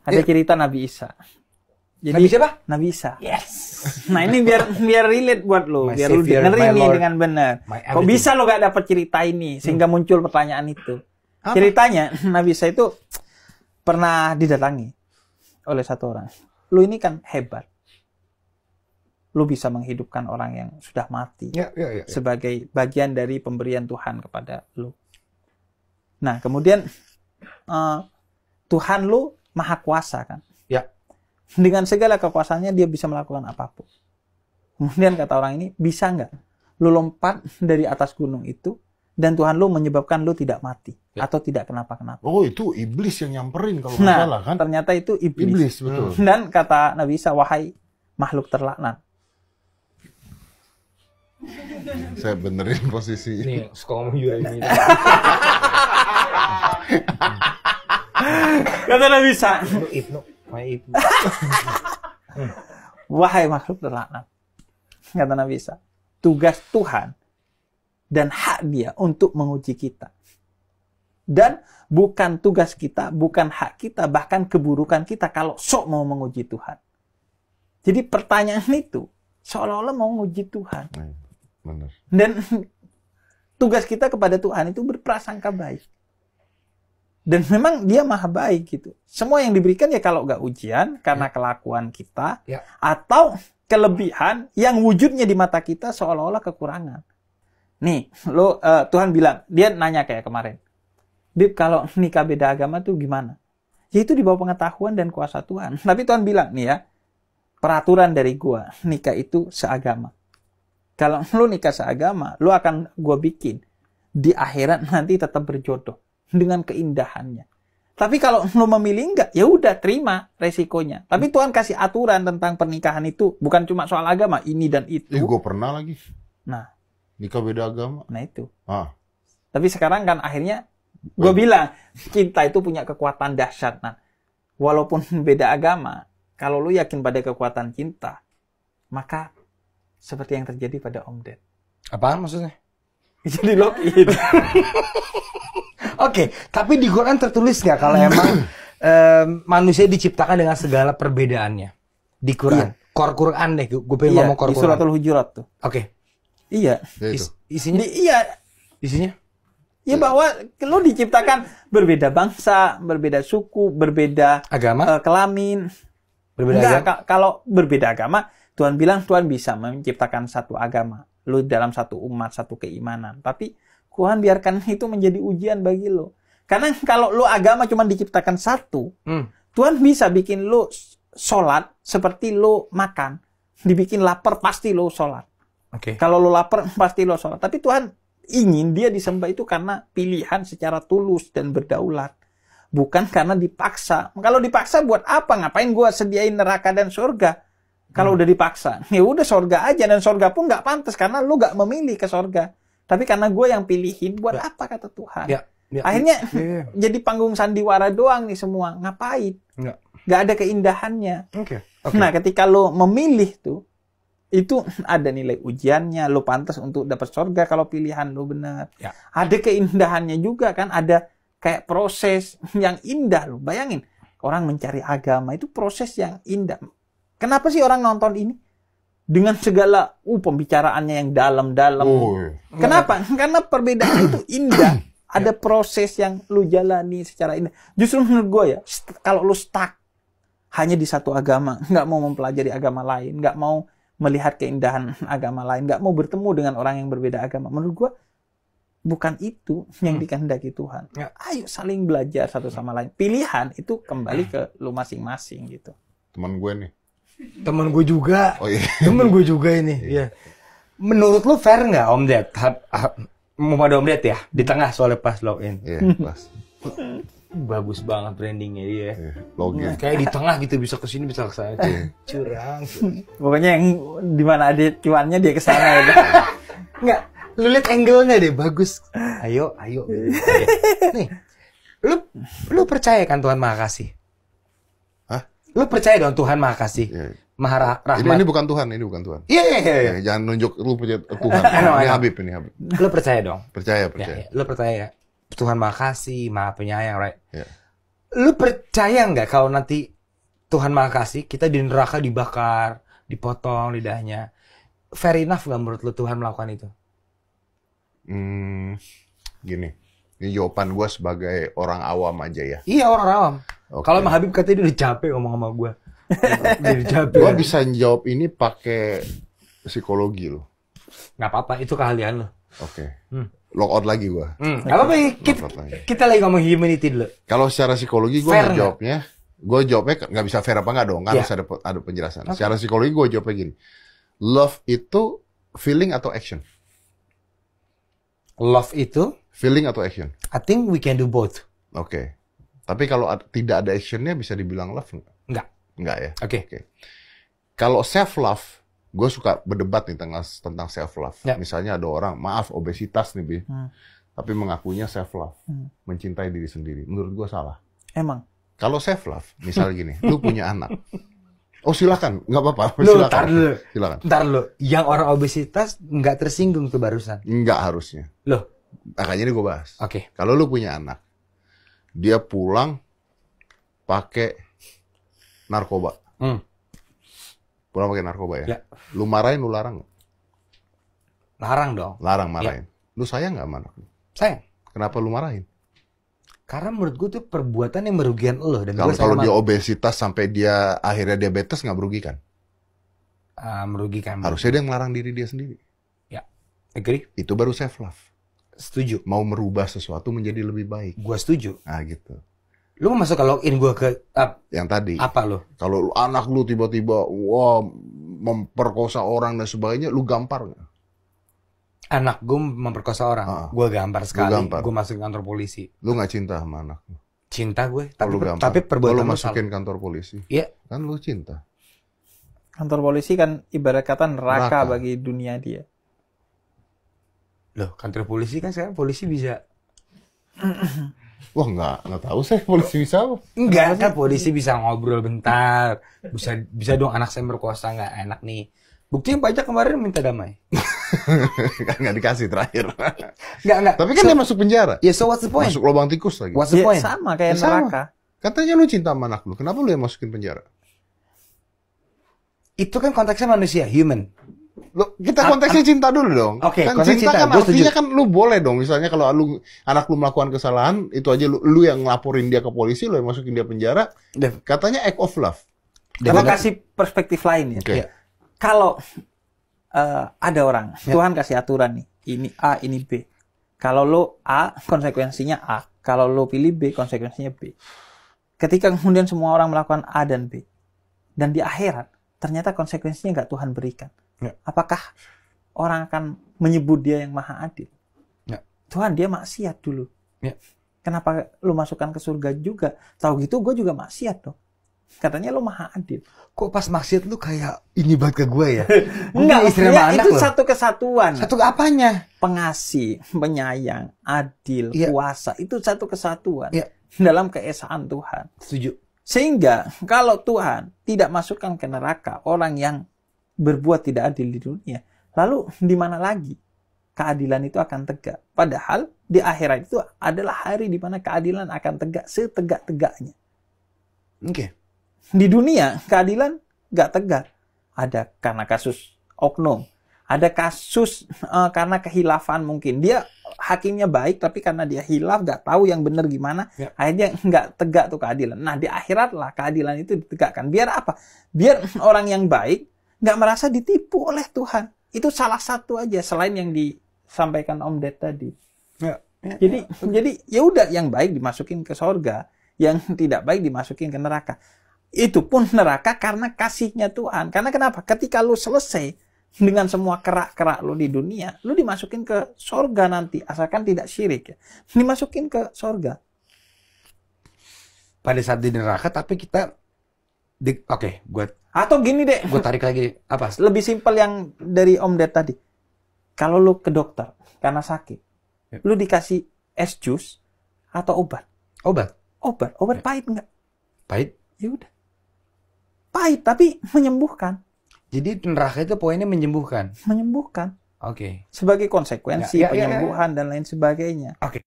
Ada cerita Nabi Isa. Jadi, Nabi siapa? Nabi Isa. Yes. Nah ini biar relate buat lo, My biar lo savior, dengerin my nih Lord, dengan benar. my Kok everything. bisa lo gak dapat cerita ini sehingga muncul pertanyaan itu? Apa? Ceritanya Nabi Isa itu pernah didatangi oleh satu orang. Lu ini kan hebat. Lu bisa menghidupkan orang yang sudah mati Ya. sebagai bagian dari pemberian Tuhan kepada lu. Nah kemudian Tuhan lu maha kuasa kan. Ya. Dengan segala kekuasaannya dia bisa melakukan apapun. Kemudian kata orang ini, bisa nggak lu lompat dari atas gunung itu dan Tuhan lu menyebabkan lu tidak mati atau tidak kenapa-kenapa. Oh, itu iblis yang nyamperin kalau nggak Nah, salah kan? ternyata itu iblis. Iblis, betul. Dan kata Nabi Isa, wahai makhluk terlaknat. Saya benerin posisi. Nih, suka ngomong jujur ini. Kata Nabi Isa, Ibnu. wahai makhluk terlaknat. Kata Nabi Isa, tugas Tuhan dan hak dia untuk menguji kita. Dan bukan tugas kita, bukan hak kita, bahkan keburukan kita kalau sok mau menguji Tuhan. Jadi pertanyaan itu seolah-olah mau menguji Tuhan. Bener. Dan tugas kita kepada Tuhan itu berprasangka baik. Dan memang dia maha baik gitu. Semua yang diberikan ya kalau nggak ujian karena kelakuan kita atau kelebihan yang wujudnya di mata kita seolah-olah kekurangan. Nih, Tuhan bilang, dia nanya kayak kemarin. Dip, kalau nikah beda agama tuh gimana? Ya itu di bawah pengetahuan dan kuasa Tuhan. Tapi Tuhan bilang nih ya, peraturan dari gua, nikah itu seagama. Kalau lu nikah seagama, lu akan gua bikin di akhirat nanti tetap berjodoh dengan keindahannya. Tapi kalau lu memilih enggak, ya udah terima resikonya. Tapi Tuhan kasih aturan tentang pernikahan itu bukan cuma soal agama ini dan itu. Gue pernah lagi Nah, nikah beda agama. nah itu. Ah, Tapi sekarang kan akhirnya gue bilang cinta itu punya kekuatan dahsyat. Nah, walaupun beda agama, kalau lu yakin pada kekuatan cinta, maka seperti yang terjadi pada Om Ded. Apaan maksudnya? Jadi lock-in. Oke, tapi di Quran tertulis nggak kalau emang manusia diciptakan dengan segala perbedaannya? Di Quran. Core Quran deh, gue pengen ngomong core di Quran. Suratul Hujurat tuh. Oke. Iya. ya itu. Isinya? Isinya? Ya bahwa lu diciptakan berbeda bangsa, berbeda suku, berbeda Agama? kelamin. Berbeda Enggak, agama? kalau berbeda agama, Tuhan bilang Tuhan bisa menciptakan satu agama. Lu dalam satu umat, satu keimanan. Tapi Tuhan biarkan itu menjadi ujian bagi lu. Karena kalau lu agama cuma diciptakan satu, Tuhan bisa bikin lu sholat seperti lu makan. Dibikin lapar, pasti lu sholat. Oke. Kalau lu lapar, pasti lu sholat. Tapi Tuhan ingin dia disembah itu karena pilihan secara tulus dan berdaulat. Bukan karena dipaksa. Kalau dipaksa buat apa? Ngapain gua sediain neraka dan surga? Kalau udah dipaksa, ya udah surga aja. Dan surga pun nggak pantas karena lu nggak memilih ke surga. Tapi karena gue yang pilihin, buat apa kata Tuhan? Akhirnya jadi panggung sandiwara doang nih semua. Ngapain? Nggak ada keindahannya. Nah, ketika lo memilih tuh, itu ada nilai ujiannya. Lo pantas untuk dapat surga kalau pilihan lo benar. Ada keindahannya juga kan. Ada kayak proses yang indah lo. Bayangin, orang mencari agama itu proses yang indah. Kenapa sih orang nonton ini? Dengan segala pembicaraannya yang dalam-dalam. Kenapa? Karena perbedaan itu indah. Ada proses yang lu jalani secara indah. Justru menurut gue ya, kalau lu stuck hanya di satu agama, nggak mau mempelajari agama lain, nggak mau melihat keindahan agama lain, nggak mau bertemu dengan orang yang berbeda agama, menurut gue bukan itu yang dikehendaki Tuhan. Ayo saling belajar satu sama lain. Pilihan itu kembali ke lu masing-masing gitu. Teman gue nih. Temen gue juga. Oh iya. Temen gue juga ini. Iya. Menurut lu fair nggak Om Ded? Mau pada Om Ded ya? Di tengah soalnya pas login. Iya, pas. Bagus banget brandingnya dia. Login. Kayak di tengah gitu, bisa kesini bisa kesana. Curang. Pokoknya yang dimana ada cuannya dia kesana ya. Nggak. Lu lihat angle-nya deh, bagus. Ayo. Nih. Lu percaya kan Tuhan Maha Kasih? Lu percaya dong Tuhan Maha Kasih, Maha Rahmat. Ini bukan Tuhan, ini bukan Tuhan. Iya. Jangan nunjuk lu punya Tuhan. Ini Habib, ini Habib. Lu percaya dong? Percaya. Lu percaya Tuhan Maha Kasih, Maha Penyayang, right? Lu percaya nggak kalau nanti Tuhan Maha Kasih kita di neraka dibakar, dipotong lidahnya? Fair enough nggak menurut lu Tuhan melakukan itu? Gini, ini jawaban gue sebagai orang awam aja ya. Iya, orang awam. Oke. Kalau Bang Habib katanya dia udah capek ngomong sama gue. Dia udah capek. Gue bisa jawab ini pakai psikologi loh. Nggak apa-apa, itu keahlian lo. Oke. Lock out lagi gue. Nggak apa-apa, kita lagi ngomong humanity dulu. Kalau secara psikologi gue Fair jawabnya nggak bisa fair apa nggak dong, kan Yeah. harus ada penjelasan. Secara psikologi gue jawabnya gini, love itu feeling atau action? Love itu, Feeling atau action? I think we can do both. Oke. Tapi kalau tidak ada actionnya bisa dibilang love nggak? Nggak. Nggak ya? Oke. Kalau self love, gue suka berdebat nih tentang self love. Ya. Misalnya ada orang, maaf obesitas nih Bi, tapi mengakunya self love, mencintai diri sendiri. Menurut gue salah. Emang. Kalau self love, misalnya gini, lu punya anak. Oh silakan, nggak apa-apa. Lu, Silakan. Silakan. Ntar lo, yang orang obesitas nggak tersinggung tuh barusan. Nggak harusnya. Loh, Makanya ini gue bahas. oke. Kalau lu punya anak, dia pulang pakai narkoba. Pulang pakai narkoba ya. Ya. Lu marahin, lu larang nggak? Larang dong. Larang marahin. Lu sayang nggak sama anak lu? Sayang. Kenapa lu marahin? Karena menurut gue tuh perbuatan yang merugikan lo dan Kalau gue sayang dia sama- obesitas sampai dia akhirnya diabetes nggak merugikan. merugikan. Harusnya dia ngelarang diri dia sendiri. Ya, agree. Itu baru self love. Setuju. Mau merubah sesuatu menjadi lebih baik. Gue setuju. Nah gitu. Lu mau masuk ke login gue ke Yang tadi. apa lo? Kalau anak lu tiba-tiba wah memperkosa orang dan sebagainya, lu gampar nggak? Anak gue memperkosa orang. Gue gampar sekali. gampar. Gue masuk ke kantor polisi. Lu nggak cinta sama anak lu. Cinta gue. Lu gampar. Tapi perbuatan lu lu masukin salah. kantor polisi. Iya. Kan lu cinta. Kantor polisi kan ibarat kata neraka Neraka. bagi dunia dia. Loh, kantor polisi kan sekarang polisi bisa. Wah nggak tahu saya polisi bisa apa. Enggak, kan polisi bisa ngobrol bentar. Bisa dong anak saya merkosa, nggak enak nih. Buktinya pajak kemarin minta damai. Kan nggak dikasih terakhir. Enggak. Tapi kan dia masuk penjara. Ya, so what's the point? Masuk lubang tikus lagi. What's the Ya, point? sama kayak Ya, sama. neraka. Katanya lu cinta sama anak lu. Kenapa lu yang masukin penjara? Itu kan konteksnya manusia, human. Loh, kita konteksnya cinta dulu dong. Oke, kan konteks cinta cinta, kan gua artinya setuju. kan lu boleh dong. Misalnya kalau anak lu melakukan kesalahan, itu aja lu yang ngelaporin dia ke polisi, lu yang masukin dia penjara. Katanya act of love. Kalau kasih perspektif lain ya. Oke. Iya. Kalau ada orang, Tuhan kasih aturan nih, ini A, ini B. Kalau lo A, konsekuensinya A. Kalau lo pilih B, konsekuensinya B. Ketika kemudian semua orang melakukan A dan B, dan di akhirat, ternyata konsekuensinya nggak Tuhan berikan. Ya. Apakah orang akan menyebut dia yang maha adil? Ya. Tuhan, dia maksiat dulu. Ya. Kenapa lu masukkan ke surga juga? Tahu gitu, gue juga maksiat dong. Katanya lu maha adil. Kok pas maksiat lu kayak ini banget ke gue ya? Enggak, istri maksudnya sama anak itu loh. satu kesatuan. Satu apanya? Pengasih, penyayang, adil, Iya. kuasa. Itu satu kesatuan Iya. dalam keesaan Tuhan. Setuju. Sehingga kalau Tuhan tidak masukkan ke neraka orang yang berbuat tidak adil di dunia, lalu di mana lagi keadilan itu akan tegak? Padahal di akhirat itu adalah hari di mana keadilan akan tegak setegak-tegaknya. Oke. Di dunia keadilan nggak tegak. Ada karena kasus oknum, ada kasus karena kehilafan mungkin. Dia hakimnya baik tapi karena dia hilaf nggak tahu yang benar gimana, Ya. akhirnya nggak tegak tuh keadilan. Nah di akhirat lah keadilan itu ditegakkan. Biar apa? Biar orang yang baik nggak merasa ditipu oleh Tuhan. Itu salah satu aja selain yang disampaikan Om Ded tadi. Ya. Jadi ya udah yang baik dimasukin ke sorga, yang tidak baik dimasukin ke neraka. Itu pun neraka karena kasihnya Tuhan. Karena kenapa? Ketika lu selesai dengan semua kerak-kerak lu di dunia, lu dimasukin ke sorga nanti, asalkan tidak syirik ya. Dimasukin ke sorga. Pada saat di neraka, tapi kita oke, gue Atau gini deh, tarik lagi apa? lebih simpel yang dari Om Ded tadi. Kalau lu ke dokter karena sakit, Ya. lu dikasih es jus atau obat. Obat. Obat pahit enggak? Pahit. Ya udah. Pahit tapi menyembuhkan. Jadi neraka itu poinnya menyembuhkan. Menyembuhkan. Oke. Sebagai konsekuensi Ya. penyembuhan dan lain sebagainya. Oke.